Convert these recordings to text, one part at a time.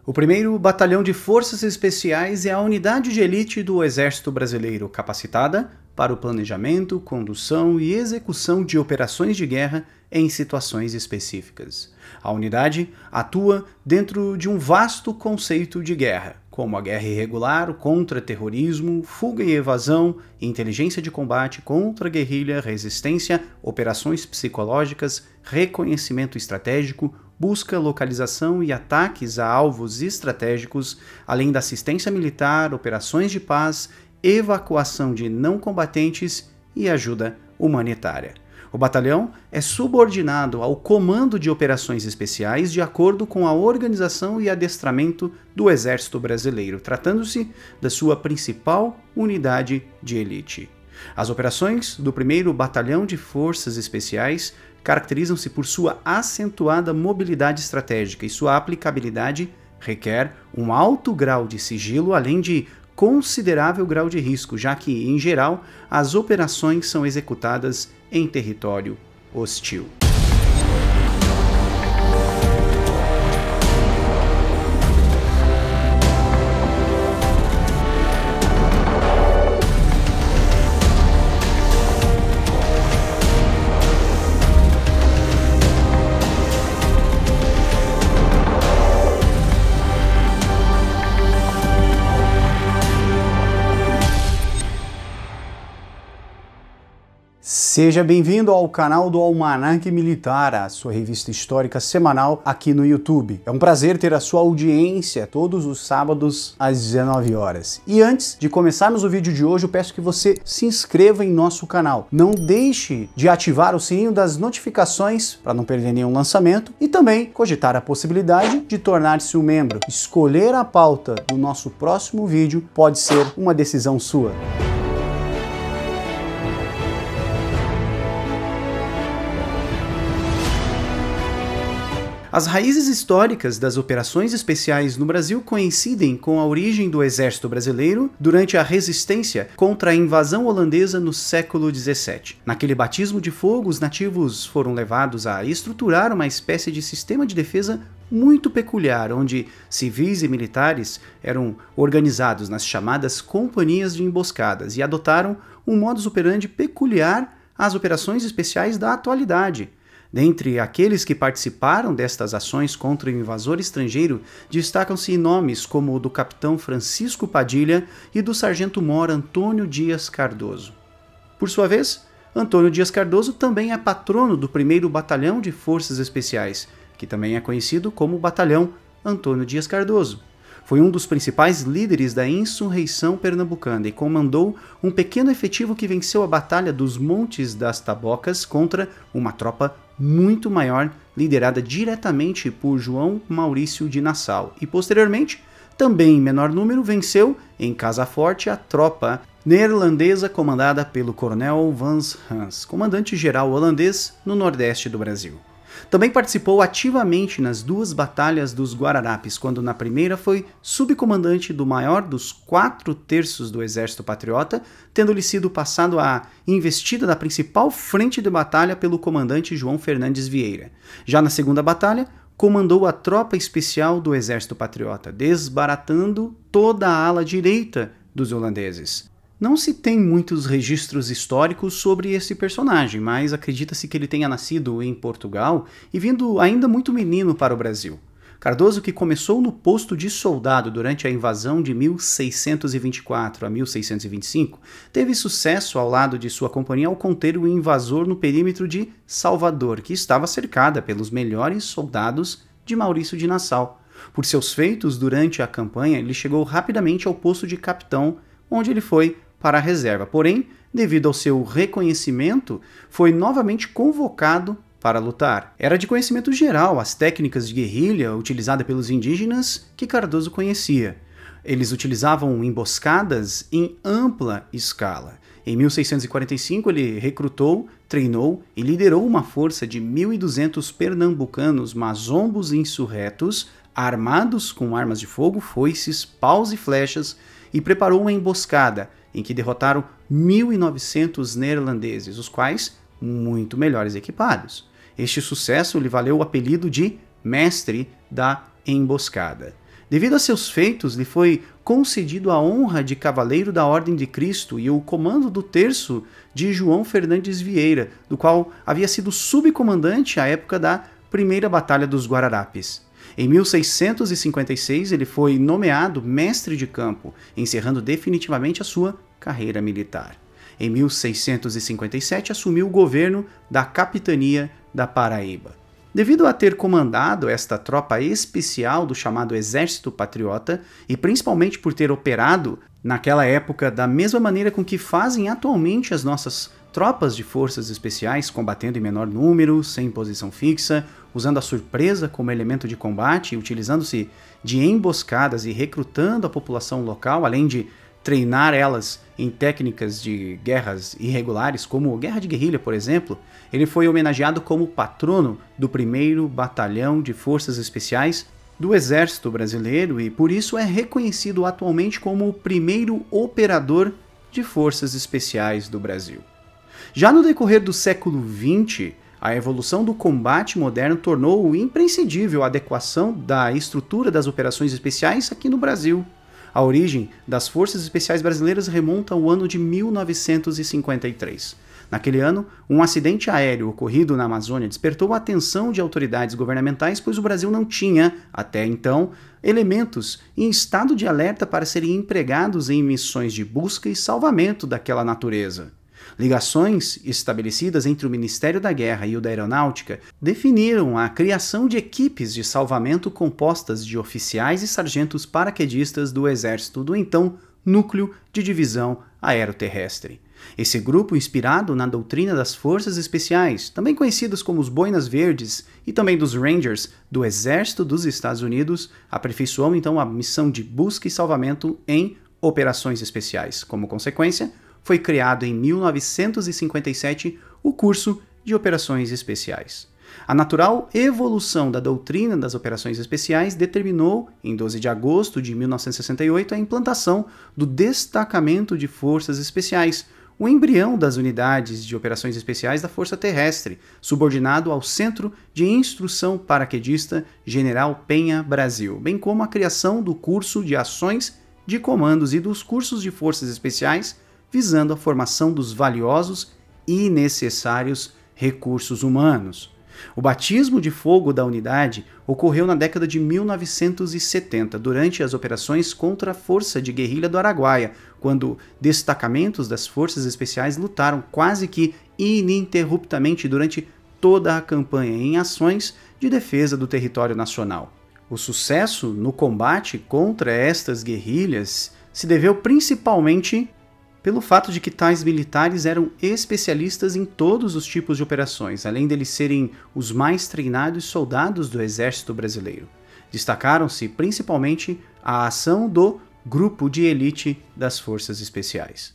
O 1º Batalhão de Forças Especiais é a unidade de elite do Exército Brasileiro, capacitada para o planejamento, condução e execução de operações de guerra em situações específicas. A unidade atua dentro de um vasto conceito de guerra, como a guerra irregular, contra-terrorismo, fuga e evasão, inteligência de combate, contra-guerrilha, resistência, operações psicológicas, reconhecimento estratégico, busca, localização e ataques a alvos estratégicos, além da assistência militar, operações de paz, evacuação de não combatentes e ajuda humanitária. O batalhão é subordinado ao Comando de Operações Especiais de acordo com a organização e adestramento do Exército Brasileiro, tratando-se da sua principal unidade de elite. As operações do 1º Batalhão de Forças Especiais caracterizam-se por sua acentuada mobilidade estratégica e sua aplicabilidade requer um alto grau de sigilo, além de considerável grau de risco, já que, em geral, as operações são executadas em território hostil. Seja bem-vindo ao canal do Almanaque Militar, a sua revista histórica semanal aqui no YouTube. É um prazer ter a sua audiência todos os sábados às 19 horas. E antes de começarmos o vídeo de hoje, eu peço que você se inscreva em nosso canal. Não deixe de ativar o sininho das notificações para não perder nenhum lançamento e também cogitar a possibilidade de tornar-se um membro. Escolher a pauta do nosso próximo vídeo pode ser uma decisão sua. As raízes históricas das operações especiais no Brasil coincidem com a origem do Exército Brasileiro durante a resistência contra a invasão holandesa no século XVII. Naquele batismo de fogo, os nativos foram levados a estruturar uma espécie de sistema de defesa muito peculiar, onde civis e militares eram organizados nas chamadas companhias de emboscadas e adotaram um modus operandi peculiar às operações especiais da atualidade. Dentre aqueles que participaram destas ações contra o invasor estrangeiro, destacam-se nomes como o do capitão Francisco Padilha e do sargento-mor Antônio Dias Cardoso. Por sua vez, Antônio Dias Cardoso também é patrono do 1º Batalhão de Forças Especiais, que também é conhecido como Batalhão Antônio Dias Cardoso. Foi um dos principais líderes da insurreição pernambucana e comandou um pequeno efetivo que venceu a Batalha dos Montes das Tabocas contra uma tropa muito maior, liderada diretamente por João Maurício de Nassau, e posteriormente, também em menor número, venceu em Casa Forte a tropa neerlandesa comandada pelo coronel Vans Hans, comandante-geral holandês no nordeste do Brasil. Também participou ativamente nas 2 batalhas dos Guararapes, quando na primeira foi subcomandante do maior dos 4/3 do Exército Patriota, tendo-lhe sido passado a investida da principal frente de batalha pelo comandante João Fernandes Vieira. Já na 2ª batalha, comandou a tropa especial do Exército Patriota, desbaratando toda a ala direita dos holandeses. Não se tem muitos registros históricos sobre esse personagem, mas acredita-se que ele tenha nascido em Portugal e vindo ainda muito menino para o Brasil. Cardoso, que começou no posto de soldado durante a invasão de 1624 a 1625, teve sucesso ao lado de sua companhia ao conter o invasor no perímetro de Salvador, que estava cercada pelos melhores soldados de Maurício de Nassau. Por seus feitos durante a campanha, ele chegou rapidamente ao posto de capitão, onde ele foi para a reserva. Porém, devido ao seu reconhecimento, foi novamente convocado para lutar. Era de conhecimento geral as técnicas de guerrilha utilizadas pelos indígenas que Cardoso conhecia. Eles utilizavam emboscadas em ampla escala. Em 1645, ele recrutou, treinou e liderou uma força de 1.200 pernambucanos mazombos insurretos, armados com armas de fogo, foices, paus e flechas, e preparou uma emboscada em que derrotaram 1.900 neerlandeses, os quais muito melhores equipados. Este sucesso lhe valeu o apelido de Mestre da Emboscada. Devido a seus feitos, lhe foi concedido a honra de Cavaleiro da Ordem de Cristo e o comando do terço de João Fernandes Vieira, do qual havia sido subcomandante à época da Primeira Batalha dos Guararapes. Em 1656, ele foi nomeado mestre de campo, encerrando definitivamente a sua carreira militar. Em 1657, assumiu o governo da capitania da Paraíba. Devido a ter comandado esta tropa especial do chamado Exército Patriota, e principalmente por ter operado naquela época da mesma maneira com que fazem atualmente as nossas tropas de forças especiais, combatendo em menor número, sem posição fixa, usando a surpresa como elemento de combate, utilizando-se de emboscadas e recrutando a população local, além de treinar elas em técnicas de guerras irregulares, como guerra de guerrilha, por exemplo, ele foi homenageado como patrono do 1º Batalhão de Forças Especiais do Exército Brasileiro e por isso é reconhecido atualmente como o primeiro operador de forças especiais do Brasil. Já no decorrer do século XX, a evolução do combate moderno tornou imprescindível a adequação da estrutura das operações especiais aqui no Brasil. A origem das Forças Especiais Brasileiras remonta ao ano de 1953. Naquele ano, um acidente aéreo ocorrido na Amazônia despertou a atenção de autoridades governamentais, pois o Brasil não tinha, até então, elementos em estado de alerta para serem empregados em missões de busca e salvamento daquela natureza. Ligações estabelecidas entre o Ministério da Guerra e o da Aeronáutica definiram a criação de equipes de salvamento compostas de oficiais e sargentos paraquedistas do Exército do então Núcleo de Divisão Aeroterrestre. Esse grupo, inspirado na doutrina das Forças Especiais, também conhecidas como os Boinas Verdes e também dos Rangers do Exército dos Estados Unidos, aperfeiçoou então a missão de busca e salvamento em operações especiais. Como consequência, foi criado em 1957 o curso de Operações Especiais. A natural evolução da doutrina das operações especiais determinou, em 12 de agosto de 1968, a implantação do Destacamento de Forças Especiais, o embrião das unidades de operações especiais da Força Terrestre, subordinado ao Centro de Instrução Paraquedista General Penha Brasil, bem como a criação do curso de Ações de Comandos e dos cursos de Forças Especiais, visando a formação dos valiosos e necessários recursos humanos. O batismo de fogo da unidade ocorreu na década de 1970, durante as operações contra a Força de Guerrilha do Araguaia, quando destacamentos das Forças Especiais lutaram quase que ininterruptamente durante toda a campanha em ações de defesa do território nacional. O sucesso no combate contra estas guerrilhas se deveu principalmente pelo fato de que tais militares eram especialistas em todos os tipos de operações, além deles serem os mais treinados soldados do Exército Brasileiro. Destacaram-se principalmente a ação do Grupo de Elite das Forças Especiais.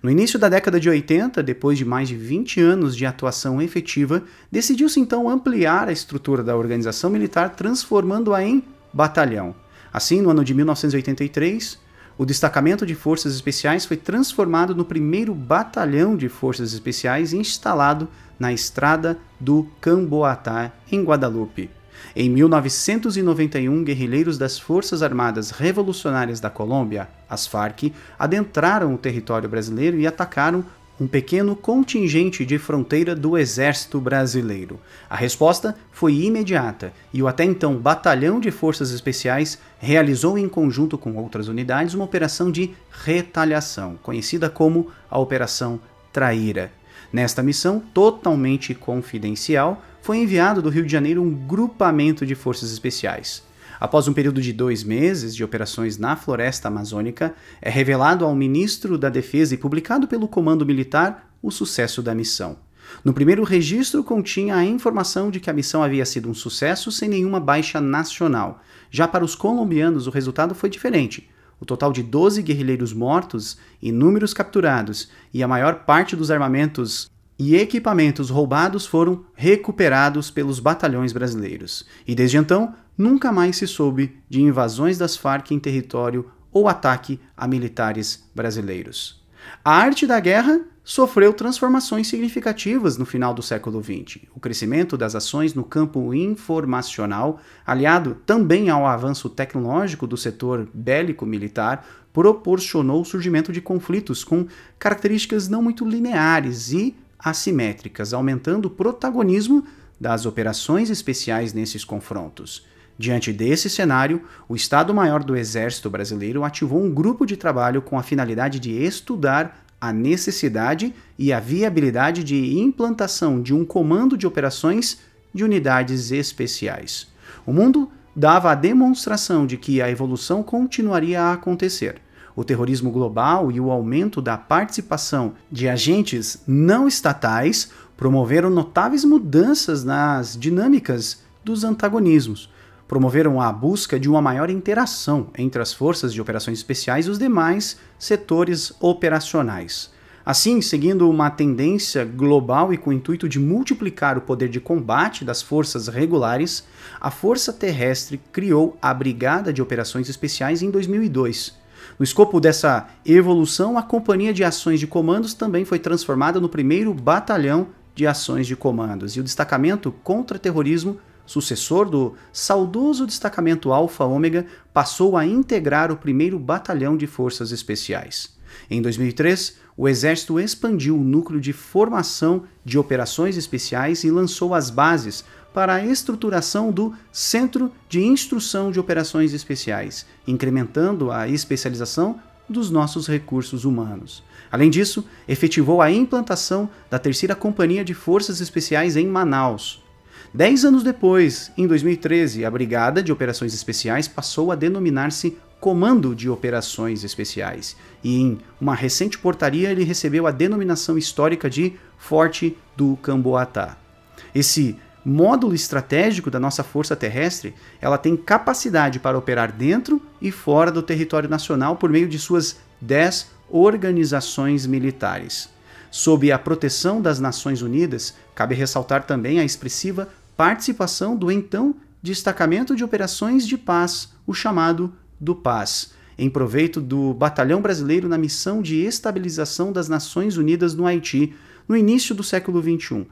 No início da década de 80, depois de mais de 20 anos de atuação efetiva, decidiu-se então ampliar a estrutura da organização militar, transformando-a em batalhão. Assim, no ano de 1983, o Destacamento de Forças Especiais foi transformado no 1º Batalhão de Forças Especiais instalado na Estrada do Camboatá, em Guadalupe. Em 1991, guerrilheiros das Forças Armadas Revolucionárias da Colômbia, as FARC, adentraram o território brasileiro e atacaram um pequeno contingente de fronteira do Exército Brasileiro. A resposta foi imediata e o até então Batalhão de Forças Especiais realizou em conjunto com outras unidades uma operação de retaliação, conhecida como a Operação Traíra. Nesta missão, totalmente confidencial, foi enviado do Rio de Janeiro um grupamento de forças especiais. Após um período de 2 meses de operações na floresta amazônica, é revelado ao ministro da Defesa e publicado pelo Comando Militar o sucesso da missão. No primeiro registro continha a informação de que a missão havia sido um sucesso sem nenhuma baixa nacional. Já para os colombianos o resultado foi diferente. O total de 12 guerrilheiros mortos, inúmeros capturados e a maior parte dos armamentos e equipamentos roubados foram recuperados pelos batalhões brasileiros. E desde então, nunca mais se soube de invasões das FARC em território ou ataque a militares brasileiros. A arte da guerra sofreu transformações significativas no final do século XX. O crescimento das ações no campo informacional, aliado também ao avanço tecnológico do setor bélico-militar, proporcionou o surgimento de conflitos com características não muito lineares e assimétricas, aumentando o protagonismo das operações especiais nesses confrontos. Diante desse cenário, o Estado-Maior do Exército Brasileiro ativou um grupo de trabalho com a finalidade de estudar a necessidade e a viabilidade de implantação de um comando de operações de unidades especiais. O mundo dava a demonstração de que a evolução continuaria a acontecer. O terrorismo global e o aumento da participação de agentes não estatais promoveram notáveis mudanças nas dinâmicas dos antagonismos. Promoveram a busca de uma maior interação entre as forças de operações especiais e os demais setores operacionais. Assim, seguindo uma tendência global e com o intuito de multiplicar o poder de combate das forças regulares, a Força Terrestre criou a Brigada de Operações Especiais em 2002. No escopo dessa evolução, a Companhia de Ações de Comandos também foi transformada no 1º Batalhão de Ações de Comandos, e o Destacamento Contra-Terrorismo, sucessor do saudoso Destacamento Alfa-Ômega, passou a integrar o 1º Batalhão de Forças Especiais. Em 2003, o Exército expandiu o núcleo de formação de operações especiais e lançou as bases para a estruturação do Centro de Instrução de Operações Especiais, incrementando a especialização dos nossos recursos humanos. Além disso, efetivou a implantação da 3ª Companhia de Forças Especiais em Manaus. 10 anos depois, em 2013, a Brigada de Operações Especiais passou a denominar-se Comando de Operações Especiais, e em uma recente portaria ele recebeu a denominação histórica de Forte do Camboatá. Esse módulo estratégico da nossa Força Terrestre, ela tem capacidade para operar dentro e fora do território nacional por meio de suas 10 organizações militares. Sob a proteção das Nações Unidas, cabe ressaltar também a expressiva participação do então Destacamento de Operações de Paz, o chamado do Paz, em proveito do Batalhão Brasileiro na missão de estabilização das Nações Unidas no Haiti, no início do século XXI.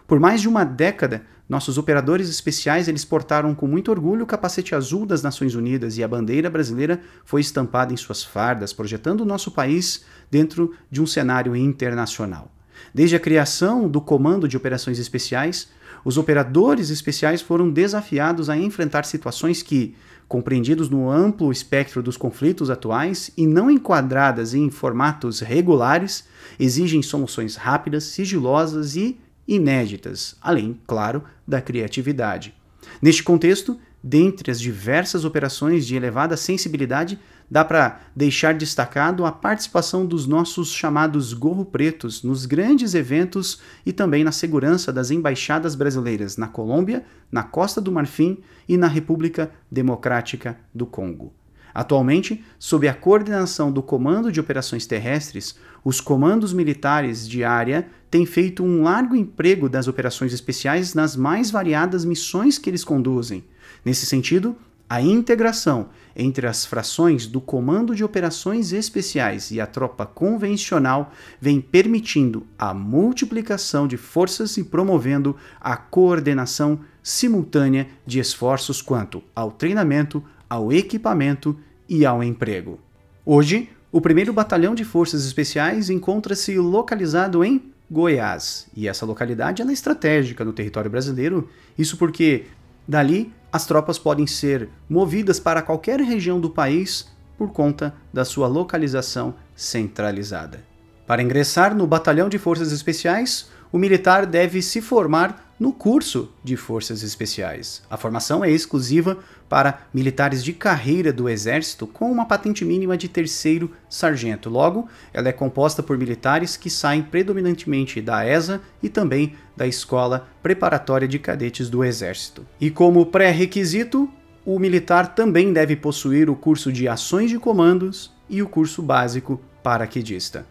Por mais de uma década, nossos operadores especiais eles portaram com muito orgulho o capacete azul das Nações Unidas e a bandeira brasileira foi estampada em suas fardas, projetando o nosso país dentro de um cenário internacional. Desde a criação do Comando de Operações Especiais, os operadores especiais foram desafiados a enfrentar situações que, compreendidos no amplo espectro dos conflitos atuais e não enquadradas em formatos regulares, exigem soluções rápidas, sigilosas e inéditas, além, claro, da criatividade. Neste contexto, dentre as diversas operações de elevada sensibilidade, dá para deixar destacado a participação dos nossos chamados gorro pretos nos grandes eventos e também na segurança das embaixadas brasileiras na Colômbia, na Costa do Marfim e na República Democrática do Congo. Atualmente, sob a coordenação do Comando de Operações Terrestres, os comandos militares de área têm feito um largo emprego das operações especiais nas mais variadas missões que eles conduzem. Nesse sentido, a integração entre as frações do Comando de Operações Especiais e a tropa convencional vem permitindo a multiplicação de forças e promovendo a coordenação simultânea de esforços quanto ao treinamento, ao equipamento e ao emprego. Hoje, o 1º Batalhão de Forças Especiais encontra-se localizado em Goiás, e essa localidade é estratégica no território brasileiro, isso porque dali as tropas podem ser movidas para qualquer região do país por conta da sua localização centralizada. Para ingressar no Batalhão de Forças Especiais, o militar deve se formar no curso de Forças Especiais. A formação é exclusiva para militares de carreira do Exército com uma patente mínima de 3º sargento. Logo, ela é composta por militares que saem predominantemente da ESA e também da Escola Preparatória de Cadetes do Exército. E como pré-requisito, o militar também deve possuir o curso de Ações de Comandos e o curso básico paraquedista.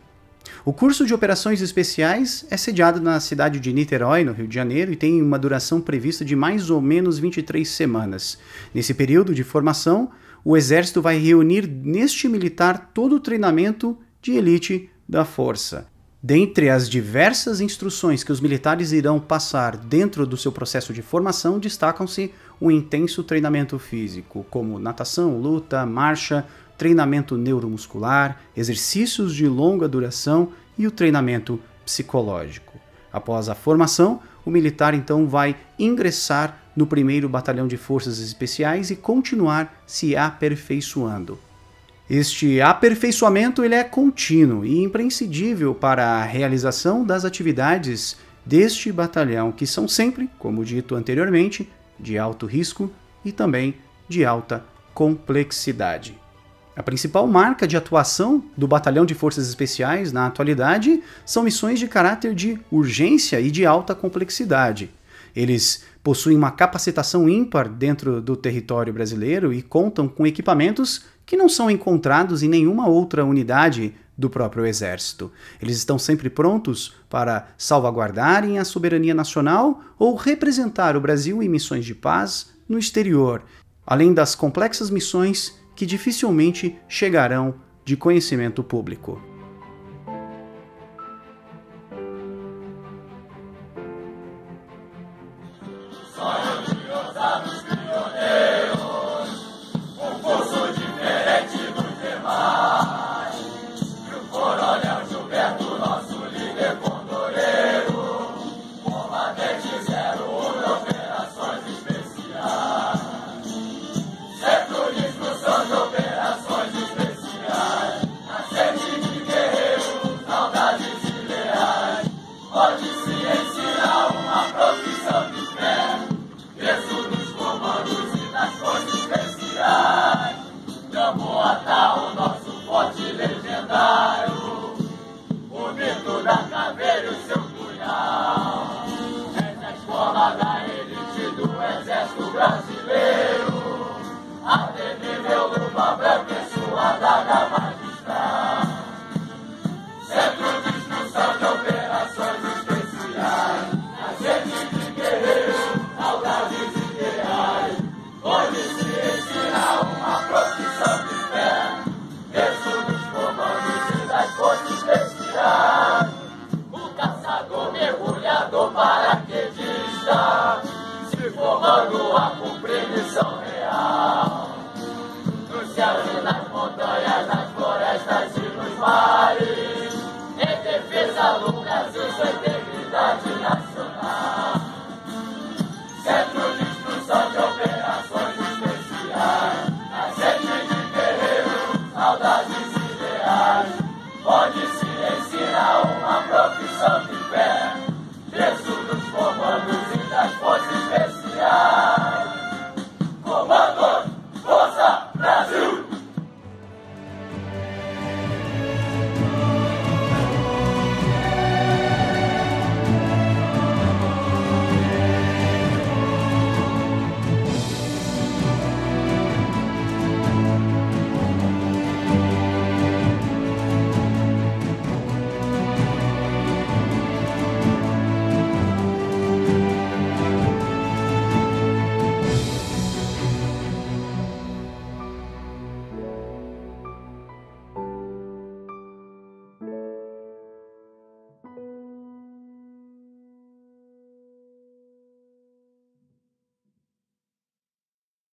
O curso de Operações Especiais é sediado na cidade de Niterói, no Rio de Janeiro, e tem uma duração prevista de mais ou menos 23 semanas. Nesse período de formação, o Exército vai reunir neste militar todo o treinamento de elite da Força. Dentre as diversas instruções que os militares irão passar dentro do seu processo de formação, destacam-se o intenso treinamento físico, como natação, luta, marcha, treinamento neuromuscular, exercícios de longa duração e o treinamento psicológico. Após a formação, o militar então vai ingressar no 1º Batalhão de Forças Especiais e continuar se aperfeiçoando. Este aperfeiçoamento ele é contínuo e imprescindível para a realização das atividades deste batalhão, que são sempre, como dito anteriormente, de alto risco e também de alta complexidade. A principal marca de atuação do Batalhão de Forças Especiais na atualidade são missões de caráter de urgência e de alta complexidade. Eles possuem uma capacitação ímpar dentro do território brasileiro e contam com equipamentos que não são encontrados em nenhuma outra unidade do próprio Exército. Eles estão sempre prontos para salvaguardarem a soberania nacional ou representar o Brasil em missões de paz no exterior, além das complexas missões que dificilmente chegarão de conhecimento público. Formando a cumprir missão real, nos céus e nas montanhas,